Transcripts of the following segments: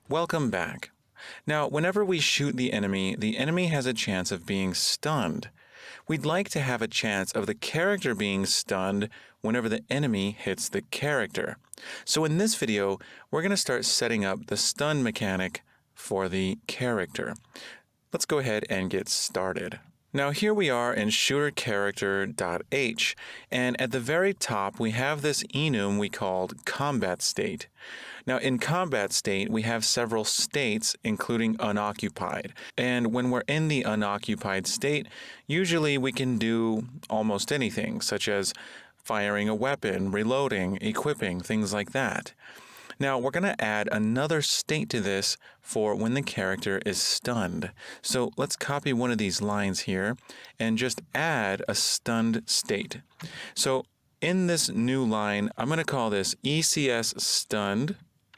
Welcome back. Now, whenever we shoot the enemy has a chance of being stunned. We'd like to have a chance of the character being stunned whenever the enemy hits the character. So in this video, we're going to start setting up the stun mechanic for the character. Let's go ahead and get started. Now here we are in shooterCharacter.h, and at the very top we have this enum we called combat state. Now in combat state we have several states including unoccupied, and when we're in the unoccupied state, usually we can do almost anything, such as firing a weapon, reloading, equipping, things like that. Now we're going to add another state to this for when the character is stunned. So let's copy one of these lines here and just add a stunned state. So in this new line, I'm going to call this ECS stunned,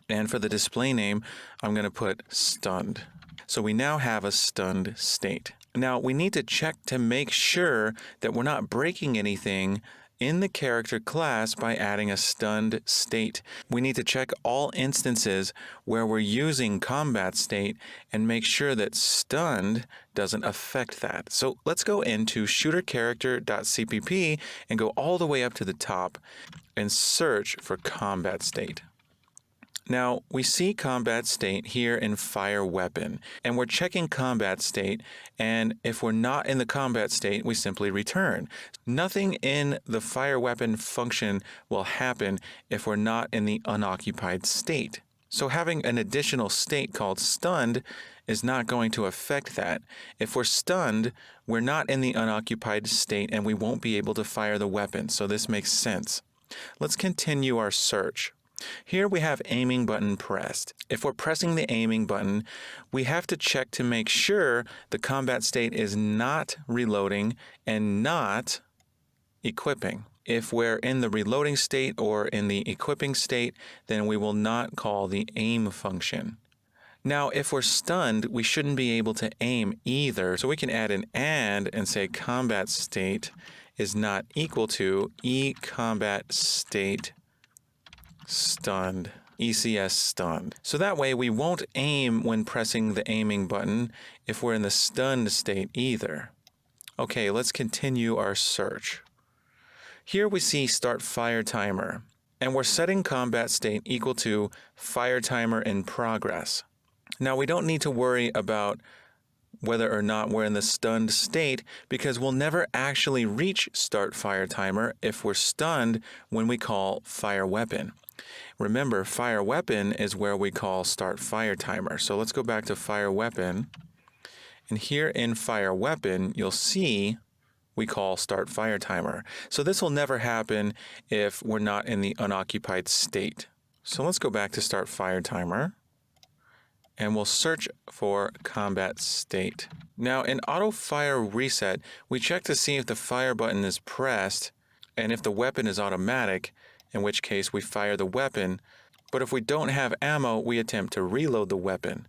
and for the display name, I'm going to put stunned. So we now have a stunned state. Now we need to check to make sure that we're not breaking anything in the character class by adding a stunned state. We need to check all instances where we're using combat state and make sure that stunned doesn't affect that. So let's go into shooterCharacter.cpp and go all the way up to the top and search for combat state. Now, we see combat state here in fire weapon, and we're checking combat state, and if we're not in the combat state, we simply return. Nothing in the fire weapon function will happen if we're not in the unoccupied state. So having an additional state called stunned is not going to affect that. If we're stunned, we're not in the unoccupied state and we won't be able to fire the weapon, so this makes sense. Let's continue our search. Here we have aiming button pressed. If we're pressing the aiming button, we have to check to make sure the combat state is not reloading and not equipping. If we're in the reloading state or in the equipping state, then we will not call the aim function. Now, if we're stunned, we shouldn't be able to aim either. So we can add an and say combat state is not equal to combat state stunned, ECS stunned. So that way we won't aim when pressing the aiming button if we're in the stunned state either. Okay, let's continue our search. Here we see start fire timer, and we're setting combat state equal to fire timer in progress. Now we don't need to worry about whether or not we're in the stunned state because we'll never actually reach start fire timer if we're stunned when we call fire weapon. Remember, fire weapon is where we call start fire timer. So let's go back to fire weapon. And here in fire weapon, you'll see we call start fire timer. So this will never happen if we're not in the unoccupied state. So let's go back to start fire timer. And we'll search for combat state. Now in auto fire reset, we check to see if the fire button is pressed and if the weapon is automatic, in which case we fire the weapon, but if we don't have ammo, we attempt to reload the weapon.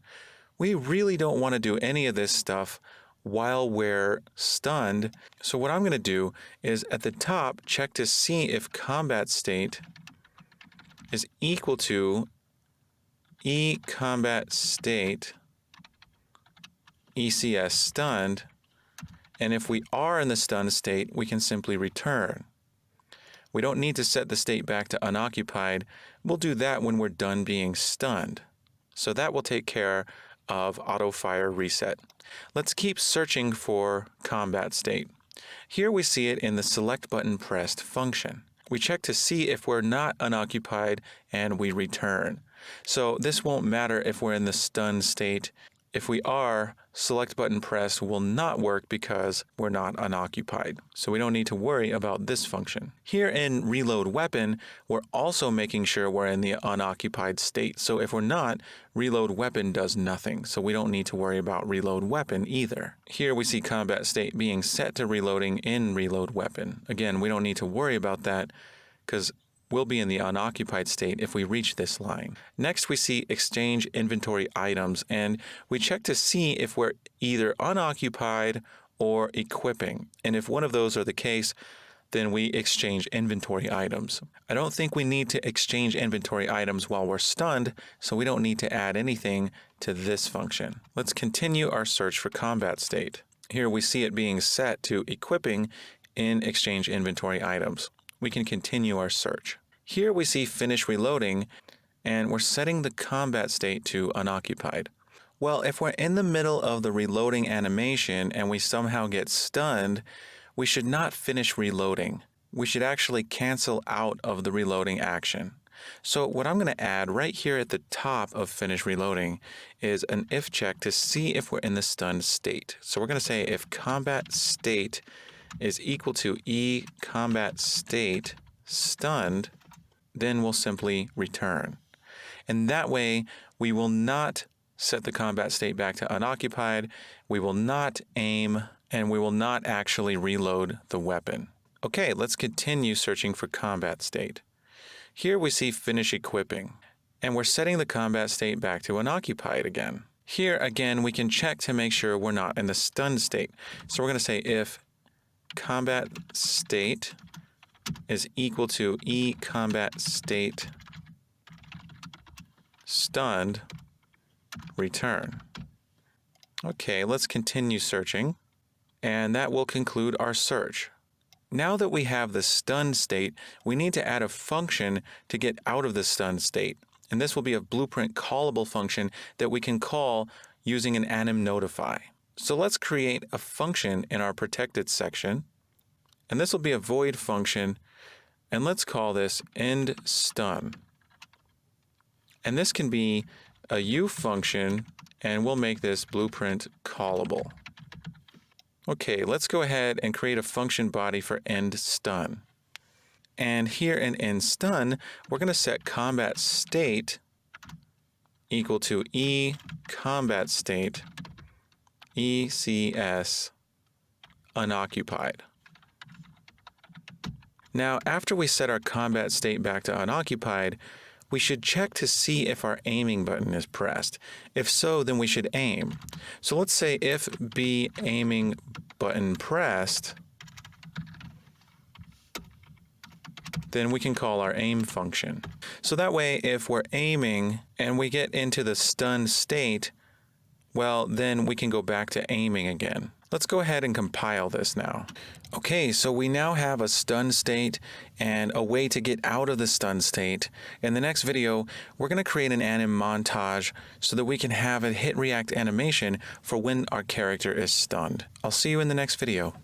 We really don't want to do any of this stuff while we're stunned, so what I'm going to do is at the top check to see if combat state is equal to combat state ECS stunned, and if we are in the stunned state, we can simply return. We don't need to set the state back to unoccupied. We'll do that when we're done being stunned. So that will take care of auto fire reset. Let's keep searching for combat state. Here we see it in the select button pressed function. We check to see if we're not unoccupied and we return. So this won't matter if we're in the stunned state. If we are, select button press will not work because we're not unoccupied. So we don't need to worry about this function. Here in reload weapon, we're also making sure we're in the unoccupied state. So if we're not, reload weapon does nothing. So we don't need to worry about reload weapon either. Here we see combat state being set to reloading in reload weapon. Again, we don't need to worry about that because we'll be in the unoccupied state if we reach this line. Next, we see exchange inventory items, and we check to see if we're either unoccupied or equipping. And if one of those are the case, then we exchange inventory items. I don't think we need to exchange inventory items while we're stunned, so we don't need to add anything to this function. Let's continue our search for combat state. Here we see it being set to equipping in exchange inventory items. We can continue our search. Here we see finish reloading, and we're setting the combat state to unoccupied. Well, if we're in the middle of the reloading animation and we somehow get stunned, we should not finish reloading. We should actually cancel out of the reloading action. So what I'm going to add right here at the top of finish reloading is an if check to see if we're in the stunned state. So we're going to say if combat state is equal to e combat state stunned, then we'll simply return. And that way we will not set the combat state back to unoccupied, we will not aim, and we will not actually reload the weapon. Okay, let's continue searching for combat state. Here we see finish equipping, and we're setting the combat state back to unoccupied again. Here again, we can check to make sure we're not in the stunned state. So we're going to say if combat state is equal to e combat state stunned, return. Okay, let's continue searching, and that will conclude our search. Now that we have the stunned state, we need to add a function to get out of the stunned state. And this will be a Blueprint callable function that we can call using an anim notify. So let's create a function in our protected section. And this will be a void function. And let's call this end stun. And this can be a U function, and we'll make this Blueprint callable. Okay, let's go ahead and create a function body for end stun. And here in end stun, we're going to set combat state equal to e combat state ECS unoccupied. Now, after we set our combat state back to unoccupied, we should check to see if our aiming button is pressed. If so, then we should aim. So let's say if B aiming button pressed, then we can call our aim function. So that way, if we're aiming and we get into the stunned state, well, then we can go back to aiming again. Let's go ahead and compile this now. Okay, so we now have a stunned state and a way to get out of the stunned state. In the next video, we're going to create an anim montage so that we can have a hit react animation for when our character is stunned. I'll see you in the next video.